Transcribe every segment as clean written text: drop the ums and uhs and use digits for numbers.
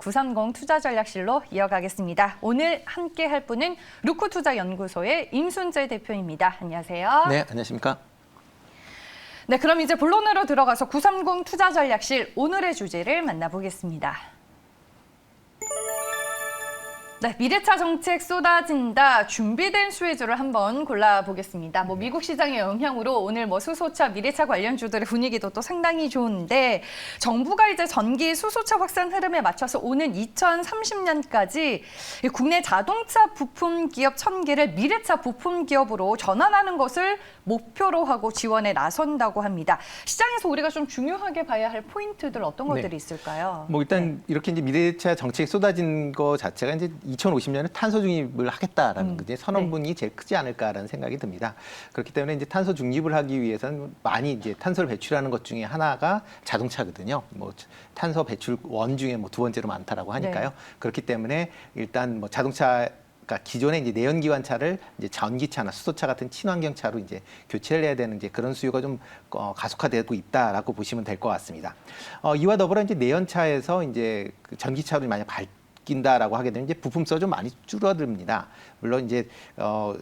930 투자전략실로 이어가겠습니다. 오늘 함께 할 분은 루코투자연구소의 임순재 대표입니다. 안녕하세요. 네, 안녕하십니까? 네, 그럼 이제 본론으로 들어가서 930 투자전략실 오늘의 주제를 만나보겠습니다. 네, 미래차 정책 쏟아진다. 준비된 수혜주를 한번 골라보겠습니다. 미국 시장의 영향으로 오늘 수소차, 미래차 관련주들의 분위기도 또 상당히 좋은데 정부가 이제 전기 수소차 확산 흐름에 맞춰서 오는 2030년까지 국내 자동차 부품 기업 1000개를 미래차 부품 기업으로 전환하는 것을 목표로 하고 지원에 나선다고 합니다. 시장에서 우리가 좀 중요하게 봐야 할 포인트들 어떤 것들이 있을까요? 일단 이렇게 이제 미래차 정책이 쏟아진 거 자체가 이제 2050년에 탄소 중립을 하겠다라는 이제 선언문이 제일 크지 않을까라는 생각이 듭니다. 그렇기 때문에 이제 탄소 중립을 하기 위해서는 많이 이제 탄소를 배출하는 것 중에 하나가 자동차거든요. 탄소 배출 원 중에 두 번째로 많다라고 하니까요. 네. 그렇기 때문에 일단 자동차 그러니까 기존의 이제 내연기관차를 이제 전기차나 수소차 같은 친환경차로 이제 교체를 해야 되는 이제 그런 수요가 좀 가속화되고 있다라고 보시면 될 것 같습니다. 이와 더불어 이제 내연차에서 이제 그 전기차로 만약 바뀐다라고 하게 되면 이제 부품수가 좀 많이 줄어듭니다. 물론 이제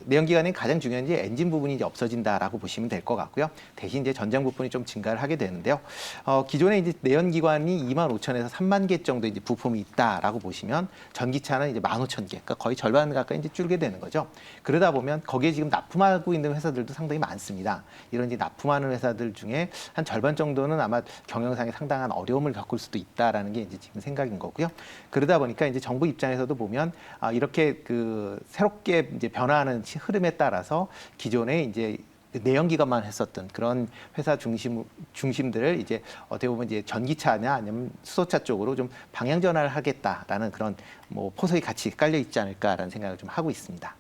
내연기관의 가장 중요한 이제 엔진 부분이 이제 없어진다라고 보시면 될 것 같고요. 대신 이제 전장 부품이 좀 증가를 하게 되는데요. 기존에 이제 내연기관이 25,000에서 3만 개 정도 이제 부품이 있다라고 보시면 전기차는 이제 15,000개, 그러니까 거의 절반 가까이 이제 줄게 되는 거죠. 그러다 보면 거기에 지금 납품하고 있는 회사들도 상당히 많습니다. 이런 이제 납품하는 회사들 중에 한 절반 정도는 아마 경영상에 상당한 어려움을 겪을 수도 있다라는 게 이제 지금 생각인 거고요. 그러다 보니까 이제 정부 입장에서도 보면 이렇게 그 새롭게 이제 변화하는 흐름에 따라서 기존에 이제 내연기관만 했었던 그런 회사 중심들을 이제 어떻게 보면 이제 전기차나 아니면 수소차 쪽으로 좀 방향 전환을 하겠다라는 그런 포석이 같이 깔려 있지 않을까라는 생각을 좀 하고 있습니다.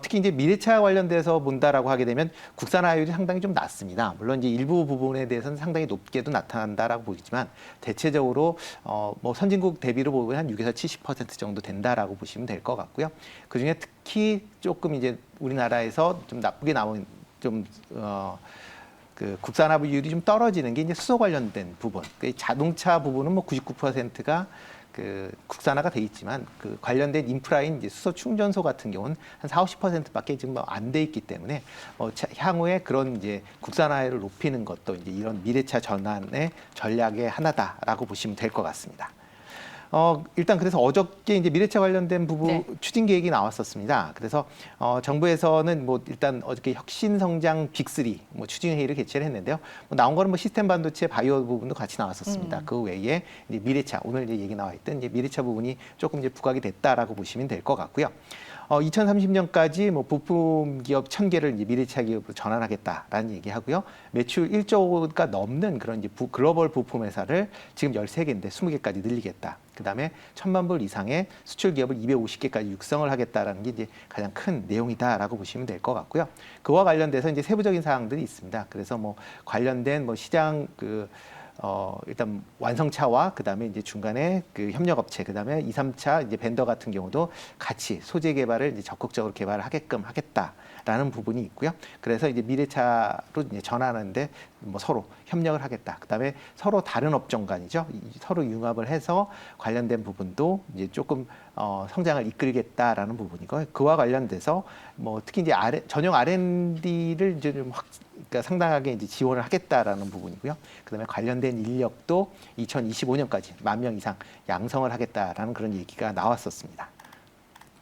특히 이제 미래차 관련돼서 본다라고 하게 되면 국산화율이 상당히 좀 낮습니다. 물론 이제 일부 부분에 대해서는 상당히 높게도 나타난다라고 보이지만 대체적으로 선진국 대비로 보면 한 6에서 70% 정도 된다라고 보시면 될 것 같고요. 그 중에 특히 조금 이제 우리나라에서 좀 나쁘게 나온 그 국산화율이 좀 떨어지는 게 이제 수소 관련된 부분. 그 자동차 부분은 99%가 그 국산화가 돼 있지만 그 관련된 인프라인 이제 수소 충전소 같은 경우는 한 40~50%밖에 지금 안 돼 있기 때문에 향후에 그런 이제 국산화율을 높이는 것도 이제 이런 미래차 전환의 전략의 하나다라고 보시면 될 것 같습니다. 일단 그래서 어저께 이제 미래차 관련된 부분 추진 계획이 나왔었습니다. 그래서 정부에서는 일단 어저께 혁신성장 빅3 추진 회의를 개최를 했는데요. 나온 거는 시스템 반도체, 바이오 부분도 같이 나왔었습니다. 그 외에 이제 미래차, 오늘 이제 얘기 나와 있던 이제 미래차 부분이 조금 이제 부각이 됐다라고 보시면 될 것 같고요. 2030년까지 부품 기업 1000개를 이제 미래차 기업으로 전환하겠다라는 얘기하고요. 매출 1조가 넘는 그런 이제 글로벌 부품 회사를 지금 13개인데 20개까지 늘리겠다. 그다음에 1000만 불 이상의 수출 기업을 250개까지 육성을 하겠다라는 게 이제 가장 큰 내용이다라고 보시면 될 것 같고요. 그와 관련돼서 이제 세부적인 사항들이 있습니다. 그래서 관련된 시장 일단 완성차와 그다음에 이제 중간에 그 협력업체, 그다음에 2, 3차 이제 벤더 같은 경우도 같이 소재 개발을 이제 적극적으로 개발을 하게끔 하겠다라는 부분이 있고요. 그래서 이제 미래차로 이제 전환하는데 서로 협력을 하겠다. 그다음에 서로 다른 업종 간이죠. 서로 융합을 해서 관련된 부분도 이제 조금 성장을 이끌겠다라는 부분이고, 그와 관련돼서 특히 이제 전용 R&D를 이제 좀 그러니까 상당하게 이제 지원을 하겠다라는 부분이고요. 그다음에 관련된 인력도 2025년까지 10,000명 이상 양성을 하겠다라는 그런 얘기가 나왔었습니다.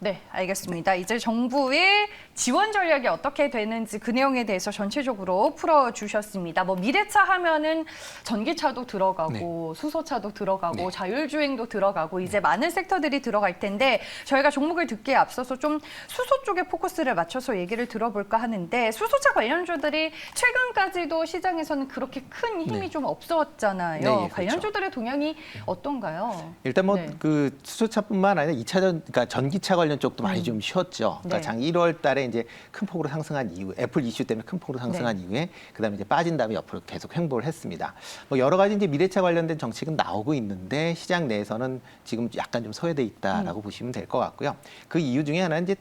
네, 알겠습니다. 이제 정부의 지원 전략이 어떻게 되는지 그 내용에 대해서 전체적으로 풀어주셨습니다. 미래차 하면은 전기차도 들어가고 수소차도 들어가고 자율주행도 들어가고 이제 많은 섹터들이 들어갈 텐데 저희가 종목을 듣기에 앞서서 좀 수소 쪽에 포커스를 맞춰서 얘기를 들어볼까 하는데 수소차 관련주들이 최근까지도 시장에서는 그렇게 큰 힘이 좀 없었잖아요. 그렇죠. 관련주들의 동향이 어떤가요? 일단 그 수소차뿐만 아니라 2차전, 그러니까 전기차 관련 쪽도 많이 좀 쉬었죠. 그러니까 장 1월 달에 이제 큰 폭으로 상승한 이후, 애플 이슈 때문에 큰 폭으로 상승한 이후에 그다음에 이제 빠진 다음에 옆으로 계속 횡보를 했습니다. 여러 가지 이제 미래차 관련된 정책은 나오고 있는데 시장 내에서는 지금 약간 좀 소외돼 있다라고 보시면 될 것 같고요. 그 이유 중에 하나는 이제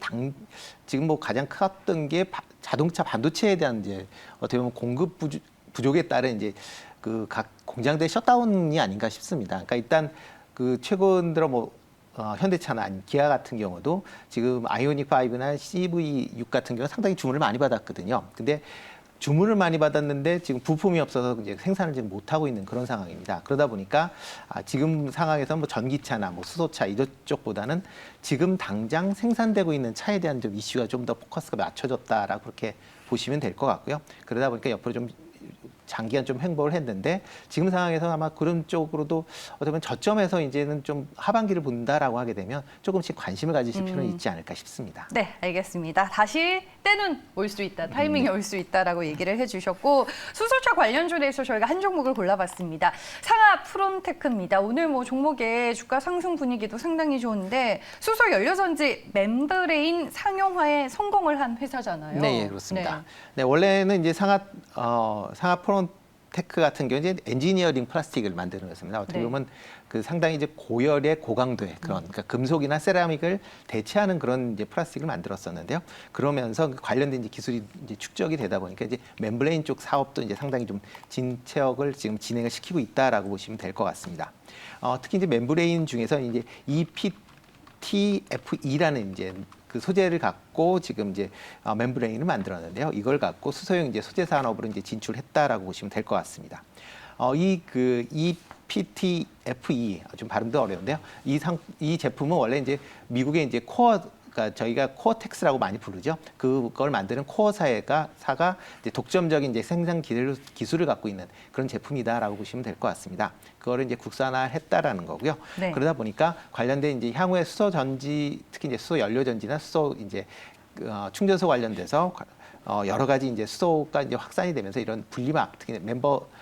지금 가장 컸던 게 자동차 반도체에 대한 이제 어떻게 보면 공급 부족에 따른 이제 그 각 공장들 셧다운이 아닌가 싶습니다. 그러니까 일단 그 최근 들어 뭐 현대차나 아니면 기아 같은 경우도 지금 아이오닉 5나 CV6 같은 경우는 상당히 주문을 많이 받았거든요. 근데 주문을 많이 받았는데 지금 부품이 없어서 이제 생산을 지금 못 하고 있는 그런 상황입니다. 그러다 보니까 지금 상황에서 뭐 전기차나 뭐 수소차 이쪽보다는 지금 당장 생산되고 있는 차에 대한 좀 이슈가 좀 더 포커스가 맞춰졌다라고 그렇게 보시면 될 것 같고요. 그러다 보니까 옆으로 좀 장기간 좀 횡보를 했는데 지금 상황에서 아마 그런 쪽으로도 어떻게 보면 저점에서 이제는 좀 하반기를 본다라고 하게 되면 조금씩 관심을 가지실 필요는 있지 않을까 싶습니다. 네, 알겠습니다. 다시 때는 올 수 있다, 타이밍이 올 수 있다라고 얘기를 해주셨고 수소차 관련주에서 저희가 한 종목을 골라봤습니다. 상하 프론테크입니다. 오늘 뭐 종목의 주가 상승 분위기도 상당히 좋은데 수소 연료전지 멤브레인 상용화에 성공을 한 회사잖아요. 네, 그렇습니다. 네, 원래는 이제 상하 프론테크 같은 경우 이제 엔지니어링 플라스틱을 만드는 것입니다. 어떻게 보면 그 상당히 이제 고열의 고강도의 그런 그러니까 금속이나 세라믹을 대체하는 그런 이제 플라스틱을 만들었었는데요. 그러면서 관련된 이제 기술이 이제 축적이 되다 보니까 이제 멤브레인 쪽 사업도 이제 상당히 좀 진척을 지금 진행을 시키고 있다라고 보시면 될 것 같습니다. 특히 이제 멤브레인 중에서 이제 EPTFE라는 이제 그 소재를 갖고 지금 이제 멤브레인을 만들었는데요. 이걸 갖고 수소용 이제 소재 산업으로 이제 진출했다라고 보시면 될 것 같습니다. 이 EPTFE 좀 발음도 어려운데요. 이 제품은 원래 이제 미국의 이제 그러니까 저희가 코어텍스라고 많이 부르죠. 그걸 만드는 사가 이제 독점적인 이제 생산 기술을 갖고 있는 그런 제품이다라고 보시면 될 것 같습니다. 그거를 이제 국산화했다라는 거고요. 네. 그러다 보니까 관련된 이제 향후에 수소 전지, 특히 이제 수소 연료 전지나 수소 이제 충전소 관련돼서 여러 가지 이제 수소가 이제 확산이 되면서 이런 분리막, 특히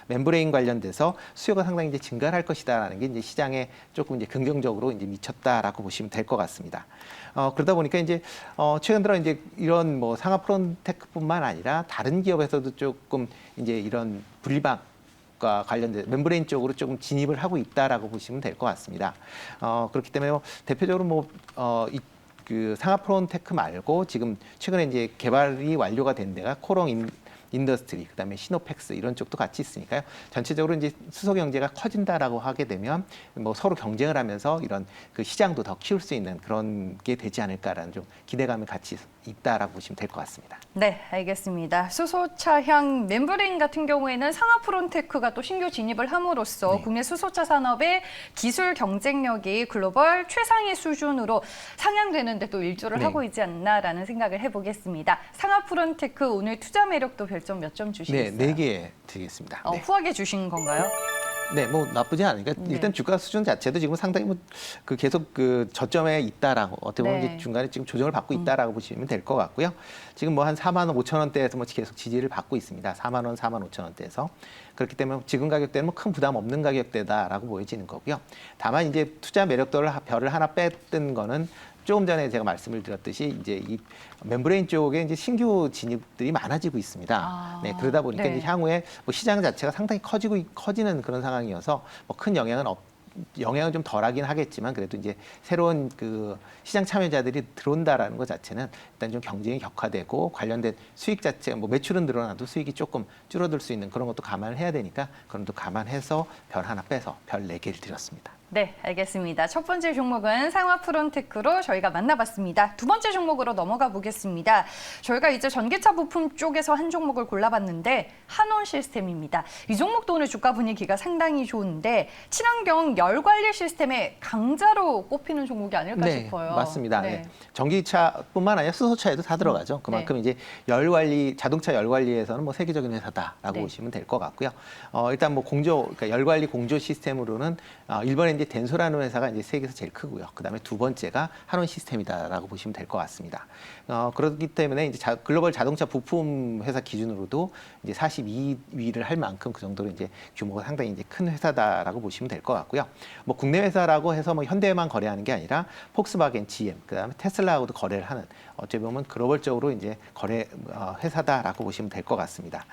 멤브레인 관련돼서 수요가 상당히 이제 증가할 것이다라는 게 이제 시장에 조금 이제 긍정적으로 이제 미쳤다라고 보시면 될 것 같습니다. 그러다 보니까 이제 최근 들어 이제 이런 뭐 상하 프론테크뿐만 아니라 다른 기업에서도 조금 이제 이런 분리막과 관련된 멤브레인 쪽으로 조금 진입을 하고 있다라고 보시면 될 것 같습니다. 그렇기 때문에 대표적으로 그 상하 프론테크 말고 지금 최근에 이제 개발이 완료가 된 데가 코롱 인더스트리, 그다음에 시노펙스 이런 쪽도 같이 있으니까요. 전체적으로 이제 수소 경제가 커진다라고 하게 되면 뭐 서로 경쟁을 하면서 이런 그 시장도 더 키울 수 있는 그런 게 되지 않을까라는 좀 기대감이 같이 있다라고 보시면 될 것 같습니다. 네, 알겠습니다. 수소차향 멤브레인 같은 경우에는 상하 프론테크가 또 신규 진입을 함으로써 국내 수소차 산업의 기술 경쟁력이 글로벌 최상위 수준으로 상향되는 데 또 일조를 하고 있지 않나라는 생각을 해보겠습니다. 상하 프론테크 오늘 투자 매력도 별점 몇 점 주시겠어요? 네, 4개 드리겠습니다. 네. 후하게 주신 건가요? 네, 뭐 나쁘지 않으니까 일단 주가 수준 자체도 지금 상당히 뭐 그 계속 그 저점에 있다라고 어떻게 보면 이제 중간에 지금 조정을 받고 있다라고 보시면 될 것 같고요. 지금 뭐 한 4만 원 5천 원대에서 뭐 계속 지지를 받고 있습니다. 4만 원, 4만 5천 원대에서 그렇기 때문에 지금 가격대는 뭐 큰 부담 없는 가격대다라고 보여지는 거고요. 다만 이제 투자 매력도를 별을 하나 뺐던 거는 조금 전에 제가 말씀을 드렸듯이 이제 이 멤브레인 쪽에 이제 신규 진입들이 많아지고 있습니다. 네, 그러다 보니까 이제 향후에 뭐 시장 자체가 상당히 커지는 그런 상황이어서 뭐 큰 영향은 좀 덜하긴 하겠지만 그래도 이제 새로운 그 시장 참여자들이 들어온다라는 것 자체는 일단 좀 경쟁이 격화되고 관련된 수익 자체가 뭐 매출은 늘어나도 수익이 조금 줄어들 수 있는 그런 것도 감안을 해야 되니까 그런 것도 감안해서 별 하나 빼서 별 4개를 드렸습니다. 네, 알겠습니다. 첫 번째 종목은 상하 프론테크로 저희가 만나봤습니다. 두 번째 종목으로 넘어가 보겠습니다. 저희가 이제 전기차 부품 쪽에서 한 종목을 골라봤는데 한온 시스템입니다. 이 종목도 오늘 주가 분위기가 상당히 좋은데 친환경 열 관리 시스템의 강자로 꼽히는 종목이 아닐까 싶어요. 맞습니다. 네. 전기차뿐만 아니라 수소차에도 다 들어가죠. 그만큼 이제 자동차 열 관리에서는 뭐 세계적인 회사다라고 보시면 될 것 같고요. 일단 뭐 그러니까 열 관리 공조 시스템으로는 일본의 이제 덴소라는 회사가 이제 세계에서 제일 크고요. 그다음에 두 번째가 한온 시스템이다라고 보시면 될 것 같습니다. 그렇기 때문에 이제 글로벌 자동차 부품 회사 기준으로도 이제 42위를 할 만큼 그 정도로 이제 규모가 상당히 이제 큰 회사다라고 보시면 될 것 같고요. 뭐 국내 회사라고 해서 뭐 현대에만 거래하는 게 아니라 폭스바겐, GM, 그다음에 테슬라하고도 거래를 하는 어찌 보면 글로벌적으로 이제 거래 회사다라고 보시면 될 것 같습니다.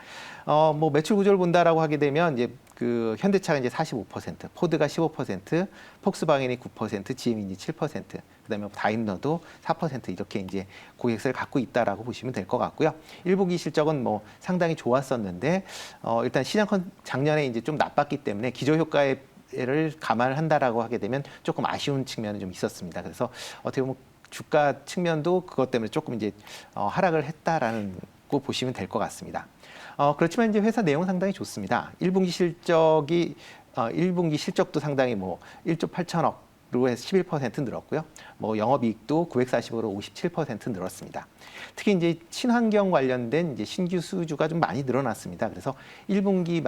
뭐 매출 구조를 본다라고 하게 되면 이제 그 현대차가 이제 45%, 포드가 15%, 폭스바겐이 9%, GM이 이제 7%, 그다음에 다임러도 4% 이렇게 이제 고객수를 갖고 있다라고 보시면 될 것 같고요. 1분기 실적은 뭐 상당히 좋았었는데 일단 작년에 이제 좀 나빴기 때문에 기저 효과에 시대를 감안을 한다라고 하게 되면 조금 아쉬운 측면은 좀 있었습니다. 그래서 어떻게 보면 주가 측면도 그것 때문에 조금 이제 하락을 했다라는 거 보시면 될 것 같습니다. 그렇지만 이제 회사 내용 상당히 좋습니다. 1분기 실적이 1분기 실적도 상당히 뭐 1조 8천억으로 해서 11% 늘었고요. 뭐 영업이익도 940억으로 57% 늘었습니다. 특히 이제 친환경 관련된 이제 신규 수주가 좀 많이 늘어났습니다. 그래서 1분기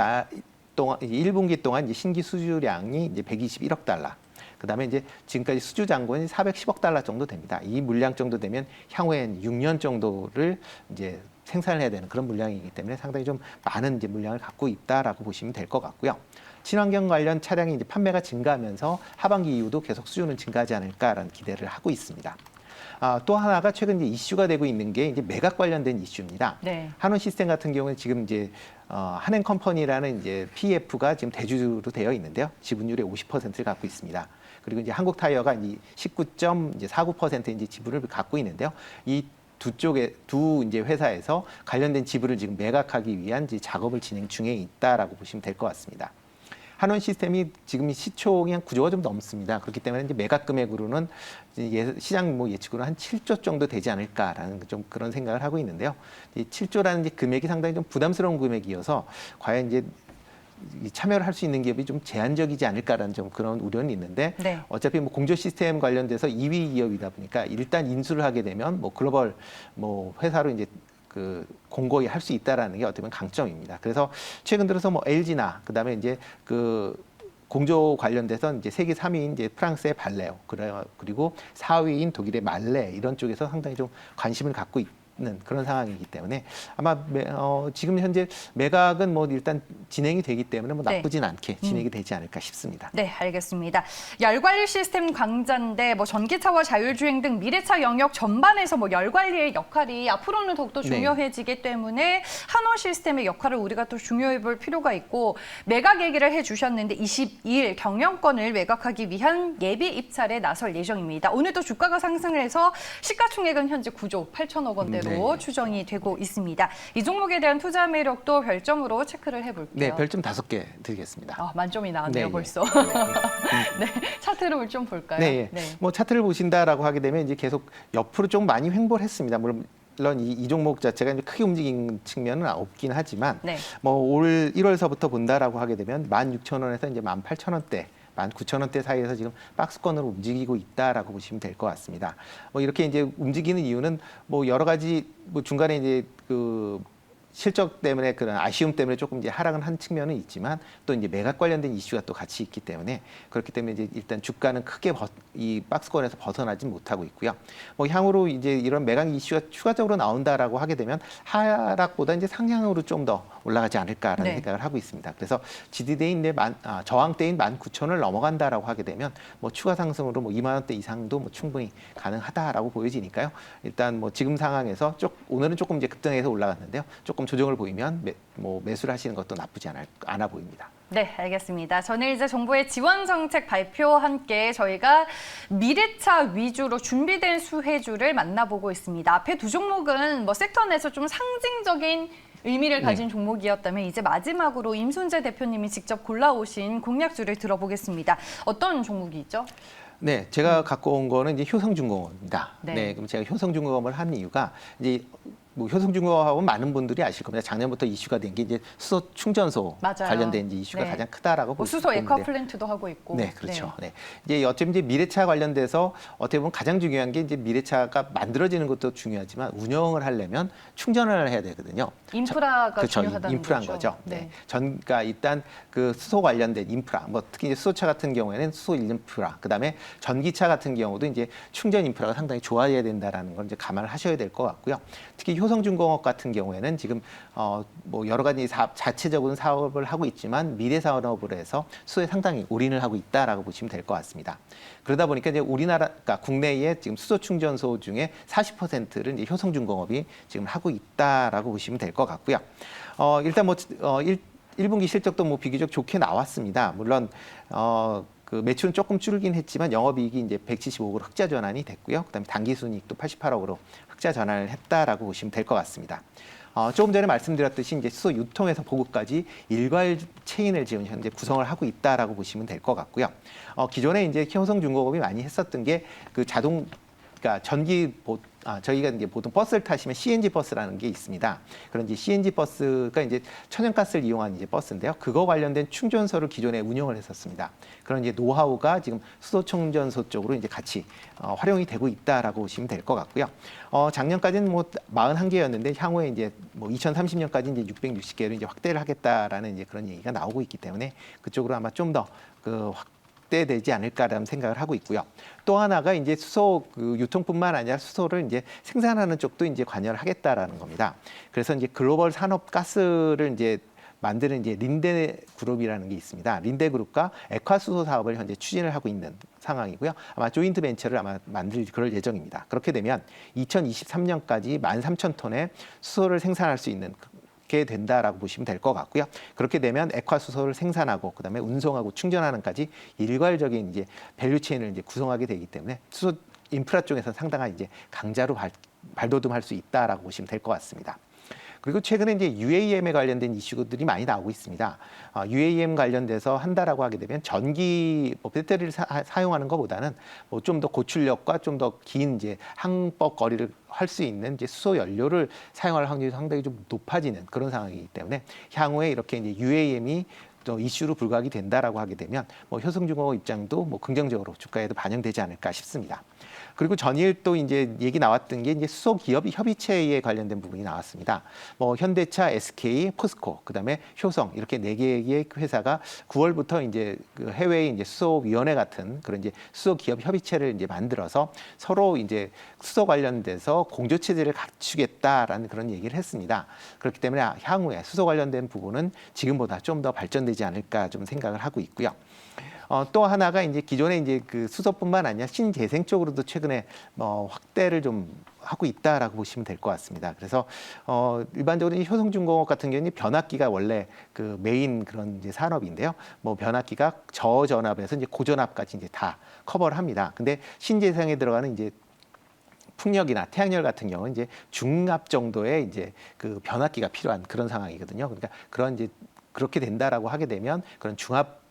동안 이제 신규 수주량이 이제 121억 달러. 그다음에 이제 지금까지 수주 잔고는 410억 달러 정도 됩니다. 이 물량 정도 되면 향후엔 6년 정도를 이제 생산을 해야 되는 그런 물량이기 때문에 상당히 좀 많은 이제 물량을 갖고 있다라고 보시면 될 것 같고요. 친환경 관련 차량이 이제 판매가 증가하면서 하반기 이후도 계속 수요는 증가하지 않을까라는 기대를 하고 있습니다. 또 하나가 최근 이제 이슈가 되고 있는 게 이제 매각 관련된 이슈입니다. 네. 한원 시스템 같은 경우는 지금 이제 한행컴퍼니라는 이제 PF가 지금 대주주로 되어 있는데요. 지분율의 50%를 갖고 있습니다. 그리고 이제 한국타이어가 이제 19.49% 이제 지분을 갖고 있는데요. 이 두 이제 회사에서 관련된 지분을 지금 매각하기 위한 이제 작업을 진행 중에 있다라고 보시면 될 것 같습니다. 한원 시스템이 지금 시총이 한 9조가 좀 넘습니다. 그렇기 때문에 이제 매각 금액으로는 시장 뭐 예측으로 한 7조 정도 되지 않을까라는 좀 그런 생각을 하고 있는데요. 이 7조라는 이제 금액이 상당히 좀 부담스러운 금액이어서 과연 이제 참여를 할 수 있는 기업이 좀 제한적이지 않을까라는 좀 그런 우려는 있는데 네. 어차피 뭐 공조 시스템 관련돼서 2위 기업이다 보니까 일단 인수를 하게 되면 뭐 글로벌 뭐 회사로 이제 그 공고히 할 수 있다라는 게 어떻게 보면 강점입니다. 그래서 최근 들어서 뭐 LG나 그다음에 이제 그 공조 관련돼서 이제 세계 3위인 이제 프랑스의 발레오 그리고 4위인 독일의 말레 이런 쪽에서 상당히 좀 관심을 갖고 있는 그런 상황이기 때문에 아마 지금 현재 매각은 뭐 일단 진행이 되기 때문에 뭐 네. 나쁘진 않게 진행이 되지 않을까 싶습니다. 네, 알겠습니다. 열관리 시스템 강자인데 뭐 전기차와 자율주행 등 미래차 영역 전반에서 뭐 열관리의 역할이 앞으로는 더욱더 중요해지기 때문에 한원 시스템의 역할을 우리가 또 중요해 볼 필요가 있고 매각 얘기를 해주셨는데 22일 경영권을 매각하기 위한 예비 입찰에 나설 예정입니다. 오늘도 주가가 상승을 해서 시가총액은 현재 9조 8천억 원대로 추정이 되고 있습니다. 이 종목에 대한 투자 매력도 별점으로 체크를 해볼게요. 네, 별점 5개 드리겠습니다. 만점이 나왔네요, 네, 벌써. 네, 차트를 좀 볼까요? 네, 뭐 차트를 보신다라고 하게 되면 이제 계속 옆으로 좀 많이 횡보를 했습니다. 물론 이 종목 자체가 이제 크게 움직인 측면은 없긴 하지만 뭐 올 1월서부터 본다라고 하게 되면 16,000원에서 이제 18,000원대 19,000원대 사이에서 지금 박스권으로 움직이고 있다라고 보시면 될 것 같습니다. 뭐 이렇게 이제 움직이는 이유는 뭐 여러 가지 뭐 중간에 이제 그 실적 때문에 그런 아쉬움 때문에 조금 이제 하락은 한 측면은 있지만 또 이제 매각 관련된 이슈가 또 같이 있기 때문에 그렇기 때문에 이제 일단 주가는 크게 이 박스권에서 벗어나지 못하고 있고요. 뭐 향후로 이제 이런 매각 이슈가 추가적으로 나온다라고 하게 되면 하락보다 이제 상향으로 좀 더 올라가지 않을까라는 생각을 하고 있습니다. 그래서 지지대인 저항대인 19,000원을 넘어간다라고 하게 되면 뭐 추가 상승으로 뭐 2만 원대 이상도 뭐 충분히 가능하다라고 보여지니까요. 일단 뭐 지금 상황에서 오늘은 조금 이제 급등해서 올라갔는데요. 조금 조정을 보이면 매수를 하시는 것도 나쁘지 않아 보입니다. 네, 알겠습니다. 저는 이제 정부의 지원 정책 발표와 함께 저희가 미래차 위주로 준비된 수혜주를 만나보고 있습니다. 앞에 두 종목은 뭐 섹터 내에서 좀 상징적인 의미를 가진 종목이었다면 이제 마지막으로 임순재 대표님이 직접 골라오신 공략주를 들어보겠습니다. 어떤 종목이죠? 네, 제가 갖고 온 거는 이제 효성중공업입니다. 네, 그럼 제가 효성중공업을 한 이유가 이제 뭐 효성중공업하고 많은 분들이 아실 겁니다. 작년부터 이슈가 된 게 이제 수소 충전소 관련된 이제 이슈가 가장 크다라고 볼 수 있는데. 수소 액화 플랜트도 하고 있고. 네, 그렇죠. 네. 이제 어쩌면 이제 미래차 관련돼서 어떻게 보면 가장 중요한 게 이제 미래차가 만들어지는 것도 중요하지만 운영을 하려면 충전을 해야 되거든요. 인프라가 그렇죠. 중요하다는 인프라인 거죠. 네. 그러니까 일단 그 수소 관련된 인프라, 뭐 특히 이제 수소차 같은 경우에는 수소 인프라, 그다음에 전기차 같은 경우도 이제 충전 인프라가 상당히 좋아져야 된다라는 걸 이제 감안을 하셔야 될 것 같고요. 특히 효성중공업 같은 경우에는 지금 뭐 여러 가지 자체적인 사업을 하고 있지만 미래 사업으로 해서 수소에 상당히 올인을 하고 있다라고 보시면 될 것 같습니다. 그러다 보니까 이제 그러니까 국내에 지금 수소 충전소 중에 40%를 이제 효성중공업이 지금 하고 있다라고 보시면 될 것 같고요. 일단 뭐 1분기 실적도 뭐 비교적 좋게 나왔습니다. 물론 그 매출은 조금 줄긴 했지만 영업이익이 이제 175억으로 흑자 전환이 됐고요. 그다음에 당기순이익도 88억으로 흑자 전환을 했다라고 보시면 될 것 같습니다. 조금 전에 말씀드렸듯이 이제 수소 유통에서 보급까지 일괄 체인을 지금 현재 구성을 하고 있다라고 보시면 될 것 같고요. 기존에 이제 효성중공업이 많이 했었던 게 그 그러니까 저희가 이제 보통 버스를 타시면 CNG 버스라는 게 있습니다. 그런 이제 CNG 버스가 이제 천연가스를 이용한 이제 버스인데요. 그거 관련된 충전소를 기존에 운영을 했었습니다. 그런 이제 노하우가 지금 수소 충전소 쪽으로 이제 같이 활용이 되고 있다라고 보시면 될 것 같고요. 작년까지는 뭐 41개였는데 향후에 이제 뭐 2030년까지 이제 660개로 이제 확대를 하겠다라는 이제 그런 얘기가 나오고 있기 때문에 그쪽으로 아마 좀 더 확대되지 않을까라는 생각을 하고 있고요. 또 하나가 이제 수소 유통뿐만 아니라 수소를 이제 생산하는 쪽도 이제 관여를 하겠다라는 겁니다. 그래서 이제 글로벌 산업 가스를 이제 만드는 이제 린데 그룹이라는 게 있습니다. 린데 그룹과 액화수소 사업을 현재 추진을 하고 있는 상황이고요. 아마 조인트 벤처를 아마 그럴 예정입니다. 그렇게 되면 2023년까지 13,000톤의 수소를 생산할 수 있는 게 된다라고 보시면 될 것 같고요. 그렇게 되면 액화수소를 생산하고 그다음에 운송하고 충전하는까지 일괄적인 이제 밸류체인을 이제 구성하게 되기 때문에 수소 인프라 쪽에서 상당한 이제 강자로 발돋움할 수 있다라고 보시면 될 것 같습니다. 그리고 최근에 이제 UAM에 관련된 이슈들이 많이 나오고 있습니다. UAM 관련돼서 한다라고 하게 되면 전기 배터리를 사용하는 것보다는 뭐 좀 더 고출력과 좀 더 긴 이제 항법 거리를 할 수 있는 이제 수소 연료를 사용할 확률이 상당히 좀 높아지는 그런 상황이기 때문에 향후에 이렇게 이제 UAM이 또 이슈로 불각이 된다라고 하게 되면 뭐 효성중공업 입장도 뭐 긍정적으로 주가에도 반영되지 않을까 싶습니다. 그리고 전일 또 이제 얘기 나왔던 게 이제 수소 기업 협의체에 관련된 부분이 나왔습니다. 뭐 현대차, SK, 포스코, 그다음에 효성 이렇게 4개의 회사가 9월부터 이제 그 해외에 이제 수소 위원회 같은 그런 이제 수소 기업 협의체를 이제 만들어서 서로 이제 수소 관련돼서 공조 체제를 갖추겠다라는 그런 얘기를 했습니다. 그렇기 때문에 향후에 수소 관련된 부분은 지금보다 좀 더 발전되지 않을까 좀 생각을 하고 있고요. 또 하나가 이제 기존에 이제 그 수소뿐만 아니라 신재생 쪽으로도 최근에 확대를 좀 하고 있다라고 보시면 될 것 같습니다. 그래서 일반적으로 효성중공업 같은 경우는 변압기가 원래 그 메인 그런 이제 산업인데요. 뭐 변압기가 저전압에서 이제 고전압까지 이제 다 커버를 합니다. 근데 신재생에 들어가는 이제 풍력이나 태양열 같은 경우는 이제 중압 정도의 이제 그 변압기가 필요한 그런 상황이거든요. 그러니까 그런 이제 그렇게 된다라고 하게 되면 그런 중압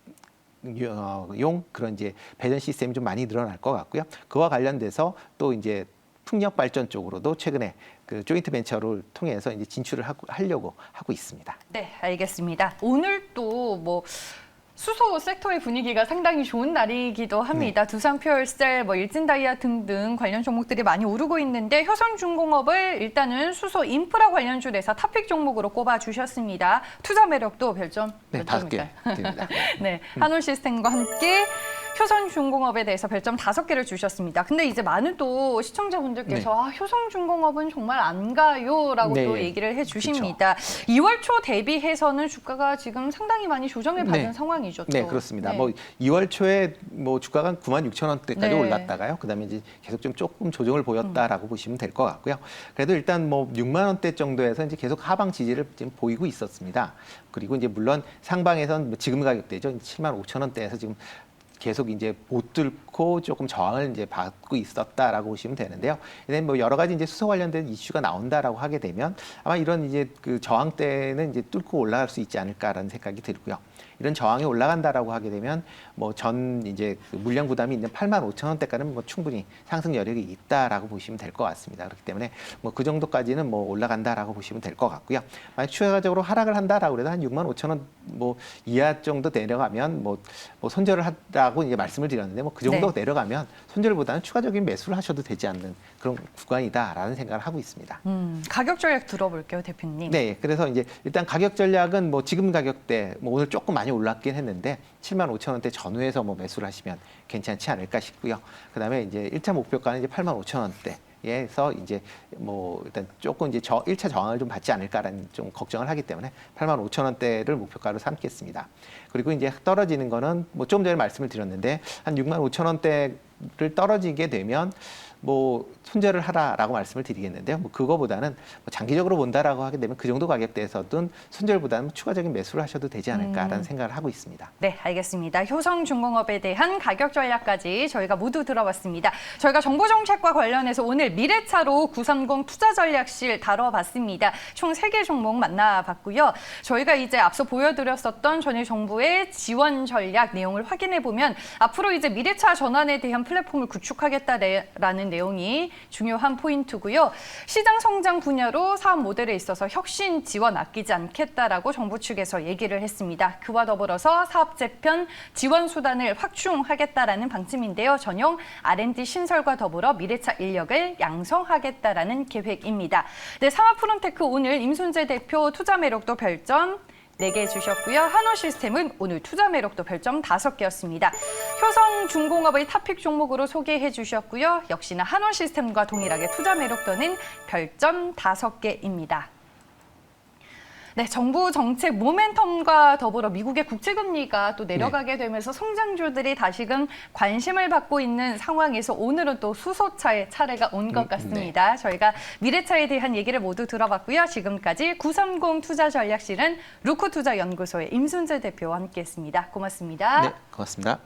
용 그런 이제 배전 시스템이 좀 많이 늘어날 것 같고요. 그와 관련돼서 또 이제 풍력 발전 쪽으로도 최근에 그 조인트 벤처를 통해서 이제 진출을 하려고 하고 있습니다. 네, 알겠습니다. 오늘 또 뭐 수소 섹터의 분위기가 상당히 좋은 날이기도 합니다. 두산 퓨얼셀, 뭐 일진다이아 등등 관련 종목들이 많이 오르고 있는데 효성중공업을 일단은 수소 인프라 관련주에서 탑픽 종목으로 꼽아주셨습니다. 투자 매력도 별점 네, 몇 5개 점일까요? 드립니다. 네, 한올시스템과 함께 효성중공업에 대해서 별점 5개를 주셨습니다. 근데 이제 많은 또 시청자분들께서 효성중공업은 정말 안 가요라고 또 얘기를 해주십니다. 2월 초 대비해서는 주가가 지금 상당히 많이 조정을 받은 상황이죠. 또. 네, 그렇습니다. 뭐 2월 초에 뭐 주가가 96,000원대까지 올랐다가요. 그다음에 이제 계속 좀 조금 조정을 보였다라고 보시면 될 것 같고요. 그래도 일단 뭐 6만 원대 정도에서 이제 계속 하방 지지를 지금 보이고 있었습니다. 그리고 이제 물론 상방에선 지금 가격대죠. 75,000원대에서 지금 계속 이제 못 뚫고 조금 저항을 이제 받고 있었다라고 보시면 되는데요. 이제 뭐 여러 가지 이제 수소 관련된 이슈가 나온다라고 하게 되면 아마 이런 이제 그 저항대는 이제 뚫고 올라갈 수 있지 않을까라는 생각이 들고요. 이런 저항이 올라간다라고 하게 되면 뭐 전 이제 그 물량 부담이 있는 85,000원대까지는 뭐 충분히 상승 여력이 있다라고 보시면 될 것 같습니다. 그렇기 때문에 뭐 그 정도까지는 뭐 올라간다라고 보시면 될 것 같고요. 만약 추가적으로 하락을 한다라고 해도 한 65,000원 뭐 이하 정도 내려가면 뭐 손절을 하라고 이제 말씀을 드렸는데 뭐 그 정도 내려가면 손절보다는 추가적인 매수를 하셔도 되지 않는 그런 구간이다라는 생각을 하고 있습니다. 가격 전략 들어볼게요, 대표님. 네, 그래서 이제 일단 가격 전략은 뭐 지금 가격대 뭐 오늘 조금 많이 올랐긴 했는데 75,000원대 전후에서 뭐 매수를 하시면 괜찮지 않을까 싶고요. 그다음에 이제 1차 목표가는 이제 85,000원대. 에서 이제 뭐 일단 조금 이제 1차 저항을 좀 받지 않을까라는 좀 걱정을 하기 때문에 85,000원대를 목표가로 삼겠습니다. 그리고 이제 떨어지는 거는 뭐 좀 전에 말씀을 드렸는데 한 65,000원대를 떨어지게 되면 뭐 손절을 하라라고 말씀을 드리겠는데요. 뭐 그거보다는 뭐 장기적으로 본다라고 하게 되면 그 정도 가격대에서든 손절보다는 추가적인 매수를 하셔도 되지 않을까라는 생각을 하고 있습니다. 네, 알겠습니다. 효성중공업에 대한 가격 전략까지 저희가 모두 들어봤습니다. 저희가 정보정책과 관련해서 오늘 미래차로 930 투자전략실 다뤄봤습니다. 총 3개 종목 만나봤고요. 저희가 이제 앞서 보여드렸었던 전일 정부의 지원 전략 내용을 확인해보면 앞으로 이제 미래차 전환에 대한 플랫폼을 구축하겠다라는 내용이 중요한 포인트고요. 시장 성장 분야로 사업 모델에 있어서 혁신 지원 아끼지 않겠다라고 정부 측에서 얘기를 했습니다. 그와 더불어서 사업 재편 지원 수단을 확충하겠다라는 방침인데요. 전용 R&D 신설과 더불어 미래차 인력을 양성하겠다라는 계획입니다. 네, 상하프론테크 오늘 임순재 대표 투자 매력도 별점 4개 주셨고요. 한원시스템은 오늘 투자 매력도 별점 5개였습니다. 효성중공업의 탑픽 종목으로 소개해 주셨고요. 역시나 한원시스템과 동일하게 투자 매력도는 별점 5개입니다. 네, 정부 정책 모멘텀과 더불어 미국의 국채금리가 또 내려가게 되면서 성장주들이 다시금 관심을 받고 있는 상황에서 오늘은 또 수소차의 차례가 온 것 같습니다. 저희가 미래차에 대한 얘기를 모두 들어봤고요. 지금까지 930 투자전략실은 루코투자연구소의 임순재 대표와 함께했습니다. 고맙습니다. 네, 고맙습니다.